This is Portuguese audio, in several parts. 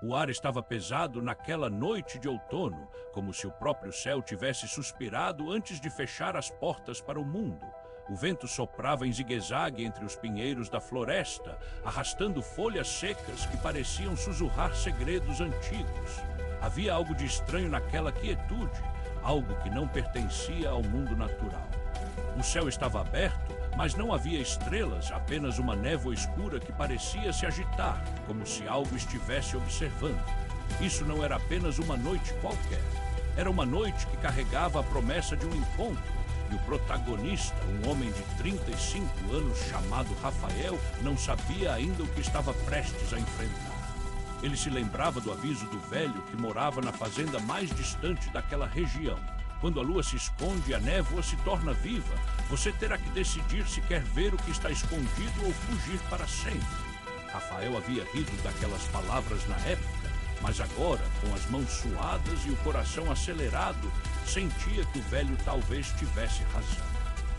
O ar estava pesado naquela noite de outono, como se o próprio céu tivesse suspirado antes de fechar as portas para o mundo. O vento soprava em zigue-zague entre os pinheiros da floresta, arrastando folhas secas que pareciam sussurrar segredos antigos. Havia algo de estranho naquela quietude, algo que não pertencia ao mundo natural. O céu estava aberto, mas não havia estrelas, apenas uma névoa escura que parecia se agitar, como se algo estivesse observando. Isso não era apenas uma noite qualquer. Era uma noite que carregava a promessa de um encontro, e o protagonista, um homem de 35 anos chamado Rafael, não sabia ainda o que estava prestes a enfrentar. Ele se lembrava do aviso do velho que morava na fazenda mais distante daquela região. Quando a lua se esconde e a névoa se torna viva, você terá que decidir se quer ver o que está escondido ou fugir para sempre. Rafael havia rido daquelas palavras na época, mas agora, com as mãos suadas e o coração acelerado, sentia que o velho talvez tivesse razão.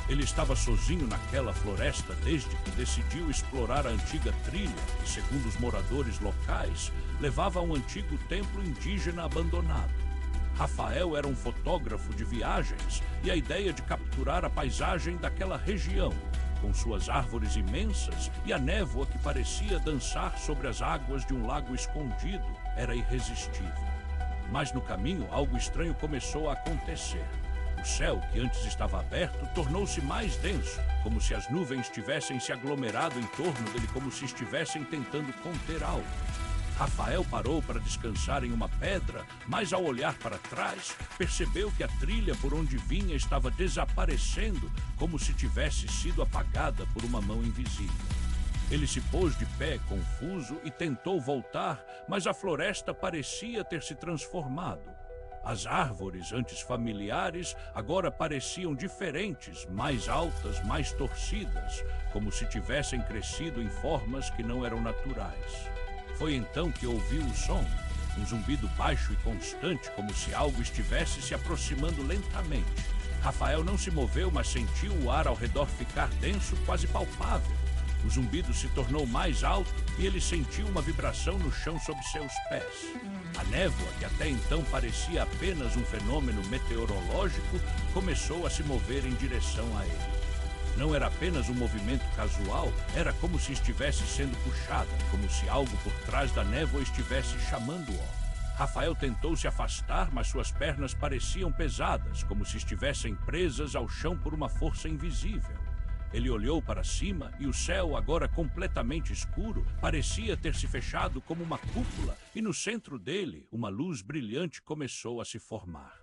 Ele estava sozinho naquela floresta desde que decidiu explorar a antiga trilha que, segundo os moradores locais, levava a um antigo templo indígena abandonado. Rafael era um fotógrafo de viagens e a ideia de capturar a paisagem daquela região, com suas árvores imensas e a névoa que parecia dançar sobre as águas de um lago escondido, era irresistível. Mas no caminho, algo estranho começou a acontecer. O céu, que antes estava aberto, tornou-se mais denso, como se as nuvens tivessem se aglomerado em torno dele, como se estivessem tentando conter algo. Rafael parou para descansar em uma pedra, mas ao olhar para trás, percebeu que a trilha por onde vinha estava desaparecendo, como se tivesse sido apagada por uma mão invisível. Ele se pôs de pé, confuso, e tentou voltar, mas a floresta parecia ter se transformado. As árvores, antes familiares, agora pareciam diferentes, mais altas, mais torcidas, como se tivessem crescido em formas que não eram naturais. Foi então que ouviu o som, um zumbido baixo e constante, como se algo estivesse se aproximando lentamente. Rafael não se moveu, mas sentiu o ar ao redor ficar denso, quase palpável. O zumbido se tornou mais alto e ele sentiu uma vibração no chão sob seus pés. A névoa, que até então parecia apenas um fenômeno meteorológico, começou a se mover em direção a ele. Não era apenas um movimento casual, era como se estivesse sendo puxada, como se algo por trás da névoa estivesse chamando-o. Rafael tentou se afastar, mas suas pernas pareciam pesadas, como se estivessem presas ao chão por uma força invisível. Ele olhou para cima e o céu, agora completamente escuro, parecia ter se fechado como uma cúpula, e no centro dele, uma luz brilhante começou a se formar.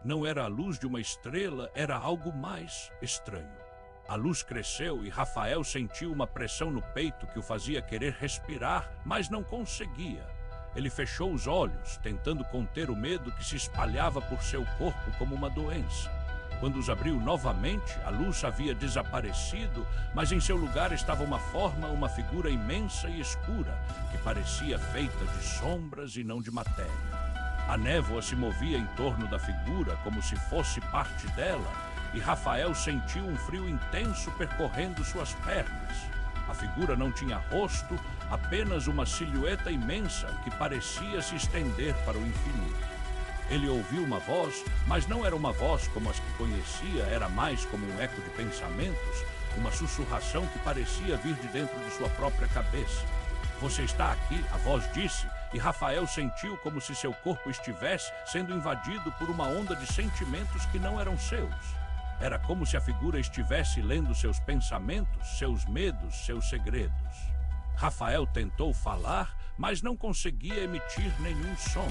Não era a luz de uma estrela, era algo mais estranho. A luz cresceu e Rafael sentiu uma pressão no peito que o fazia querer respirar, mas não conseguia. Ele fechou os olhos, tentando conter o medo que se espalhava por seu corpo como uma doença. Quando os abriu novamente, a luz havia desaparecido, mas em seu lugar estava uma forma, uma figura imensa e escura, que parecia feita de sombras e não de matéria. A névoa se movia em torno da figura como se fosse parte dela, e Rafael sentiu um frio intenso percorrendo suas pernas. A figura não tinha rosto, apenas uma silhueta imensa que parecia se estender para o infinito. Ele ouviu uma voz, mas não era uma voz como as que conhecia, era mais como um eco de pensamentos, uma sussurração que parecia vir de dentro de sua própria cabeça. "Você está aqui", a voz disse, e Rafael sentiu como se seu corpo estivesse sendo invadido por uma onda de sentimentos que não eram seus. Era como se a figura estivesse lendo seus pensamentos, seus medos, seus segredos. Rafael tentou falar, mas não conseguia emitir nenhum som.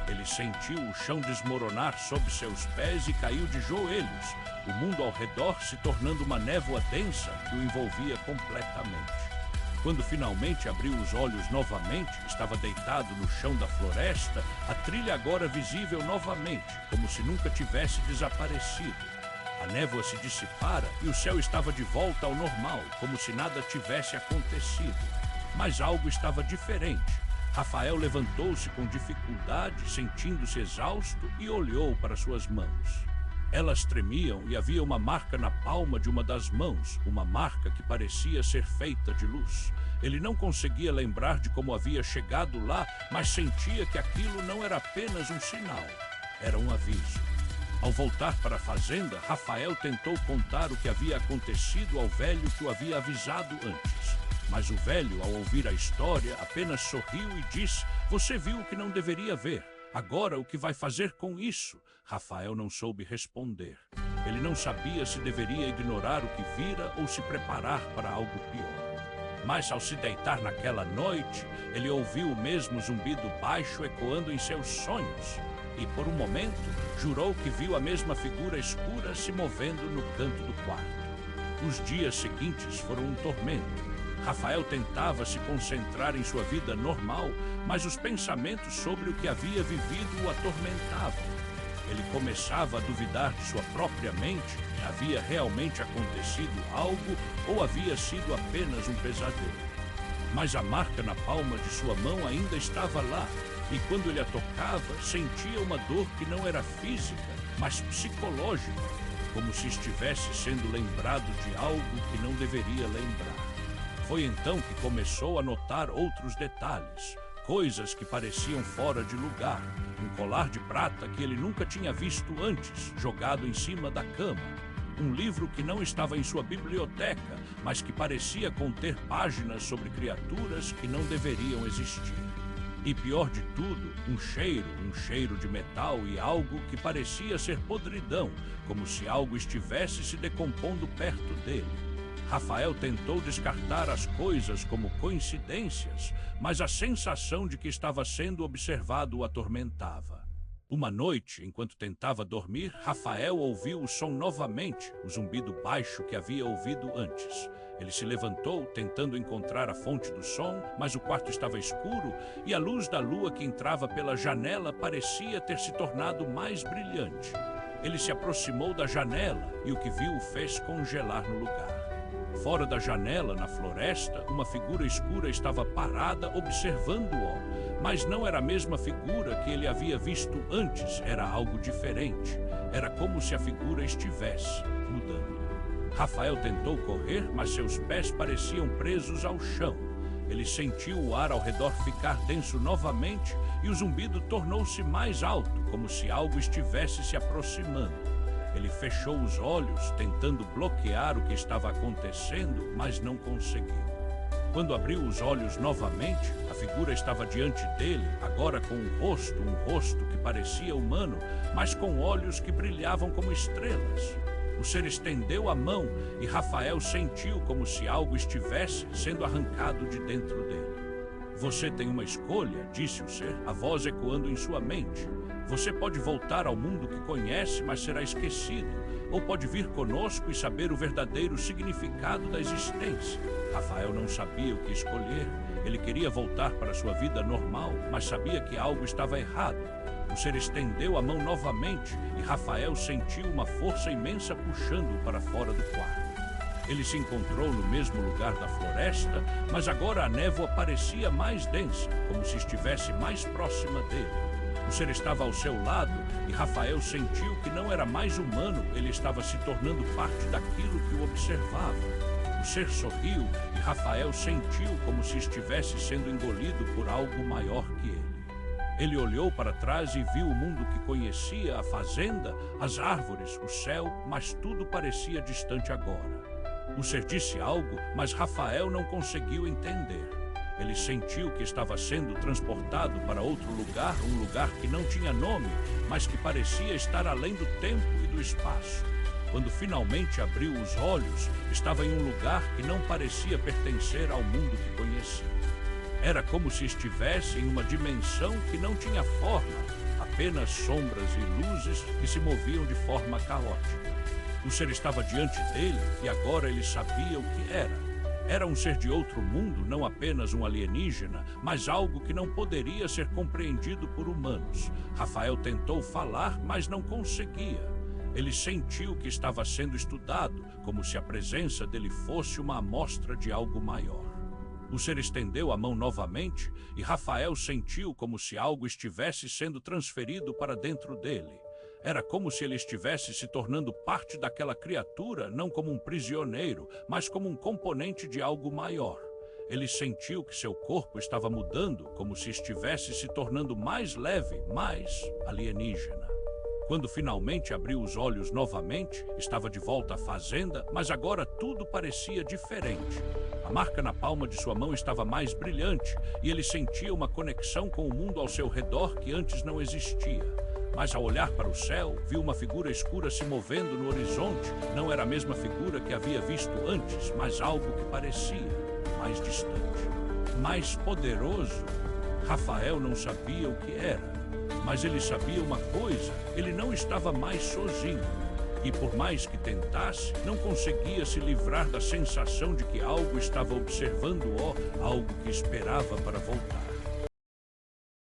Ele sentiu o chão desmoronar sob seus pés e caiu de joelhos, o mundo ao redor se tornando uma névoa densa que o envolvia completamente. Quando finalmente abriu os olhos novamente, estava deitado no chão da floresta, a trilha agora visível novamente, como se nunca tivesse desaparecido. A névoa se dissipara e o céu estava de volta ao normal, como se nada tivesse acontecido. Mas algo estava diferente. Rafael levantou-se com dificuldade, sentindo-se exausto, e olhou para suas mãos. Elas tremiam e havia uma marca na palma de uma das mãos, uma marca que parecia ser feita de luz. Ele não conseguia lembrar de como havia chegado lá, mas sentia que aquilo não era apenas um sinal, era um aviso. Ao voltar para a fazenda, Rafael tentou contar o que havia acontecido ao velho que o havia avisado antes. Mas o velho, ao ouvir a história, apenas sorriu e disse: "Você viu o que não deveria ver. Agora, o que vai fazer com isso?" Rafael não soube responder. Ele não sabia se deveria ignorar o que vira ou se preparar para algo pior. Mas ao se deitar naquela noite, ele ouviu o mesmo zumbido baixo ecoando em seus sonhos. E por um momento, jurou que viu a mesma figura escura se movendo no canto do quarto. Os dias seguintes foram um tormento. Rafael tentava se concentrar em sua vida normal, mas os pensamentos sobre o que havia vivido o atormentavam. Ele começava a duvidar de sua própria mente. Havia realmente acontecido algo ou havia sido apenas um pesadelo? Mas a marca na palma de sua mão ainda estava lá, e quando ele a tocava, sentia uma dor que não era física, mas psicológica, como se estivesse sendo lembrado de algo que não deveria lembrar. Foi então que começou a notar outros detalhes, coisas que pareciam fora de lugar. Um colar de prata que ele nunca tinha visto antes, jogado em cima da cama. Um livro que não estava em sua biblioteca, mas que parecia conter páginas sobre criaturas que não deveriam existir. E pior de tudo, um cheiro de metal e algo que parecia ser podridão, como se algo estivesse se decompondo perto dele. Rafael tentou descartar as coisas como coincidências, mas a sensação de que estava sendo observado o atormentava. Uma noite, enquanto tentava dormir, Rafael ouviu o som novamente, o zumbido baixo que havia ouvido antes. Ele se levantou, tentando encontrar a fonte do som, mas o quarto estava escuro e a luz da lua que entrava pela janela parecia ter se tornado mais brilhante. Ele se aproximou da janela e o que viu o fez congelar no lugar. Fora da janela, na floresta, uma figura escura estava parada observando-o. Mas não era a mesma figura que ele havia visto antes, era algo diferente. Era como se a figura estivesse mudando. Rafael tentou correr, mas seus pés pareciam presos ao chão. Ele sentiu o ar ao redor ficar denso novamente e o zumbido tornou-se mais alto, como se algo estivesse se aproximando. Ele fechou os olhos, tentando bloquear o que estava acontecendo, mas não conseguiu. Quando abriu os olhos novamente, a figura estava diante dele, agora com um rosto que parecia humano, mas com olhos que brilhavam como estrelas. O ser estendeu a mão e Rafael sentiu como se algo estivesse sendo arrancado de dentro dele. "Você tem uma escolha", disse o ser, a voz ecoando em sua mente. "Você pode voltar ao mundo que conhece, mas será esquecido. Ou pode vir conosco e saber o verdadeiro significado da existência." Rafael não sabia o que escolher. Ele queria voltar para sua vida normal, mas sabia que algo estava errado. O ser estendeu a mão novamente e Rafael sentiu uma força imensa puxando-o para fora do quarto. Ele se encontrou no mesmo lugar da floresta, mas agora a névoa parecia mais densa, como se estivesse mais próxima dele. O ser estava ao seu lado e Rafael sentiu que não era mais humano, ele estava se tornando parte daquilo que o observava. O ser sorriu e Rafael sentiu como se estivesse sendo engolido por algo maior que ele. Ele olhou para trás e viu o mundo que conhecia, a fazenda, as árvores, o céu, mas tudo parecia distante agora. O ser disse algo, mas Rafael não conseguiu entender. Ele sentiu que estava sendo transportado para outro lugar, um lugar que não tinha nome, mas que parecia estar além do tempo e do espaço. Quando finalmente abriu os olhos, estava em um lugar que não parecia pertencer ao mundo que conhecia. Era como se estivesse em uma dimensão que não tinha forma, apenas sombras e luzes que se moviam de forma caótica. O ser estava diante dele e agora ele sabia o que era. Era um ser de outro mundo, não apenas um alienígena, mas algo que não poderia ser compreendido por humanos. Rafael tentou falar, mas não conseguia. Ele sentiu que estava sendo estudado, como se a presença dele fosse uma amostra de algo maior. O ser estendeu a mão novamente e Rafael sentiu como se algo estivesse sendo transferido para dentro dele. Era como se ele estivesse se tornando parte daquela criatura, não como um prisioneiro, mas como um componente de algo maior. Ele sentiu que seu corpo estava mudando, como se estivesse se tornando mais leve, mais alienígena. Quando finalmente abriu os olhos novamente, estava de volta à fazenda, mas agora tudo parecia diferente. A marca na palma de sua mão estava mais brilhante e ele sentia uma conexão com o mundo ao seu redor que antes não existia. Mas ao olhar para o céu, viu uma figura escura se movendo no horizonte. Não era a mesma figura que havia visto antes, mas algo que parecia mais distante, mais poderoso. Rafael não sabia o que era, mas ele sabia uma coisa: ele não estava mais sozinho. E por mais que tentasse, não conseguia se livrar da sensação de que algo estava observando-o, algo que esperava para voltar.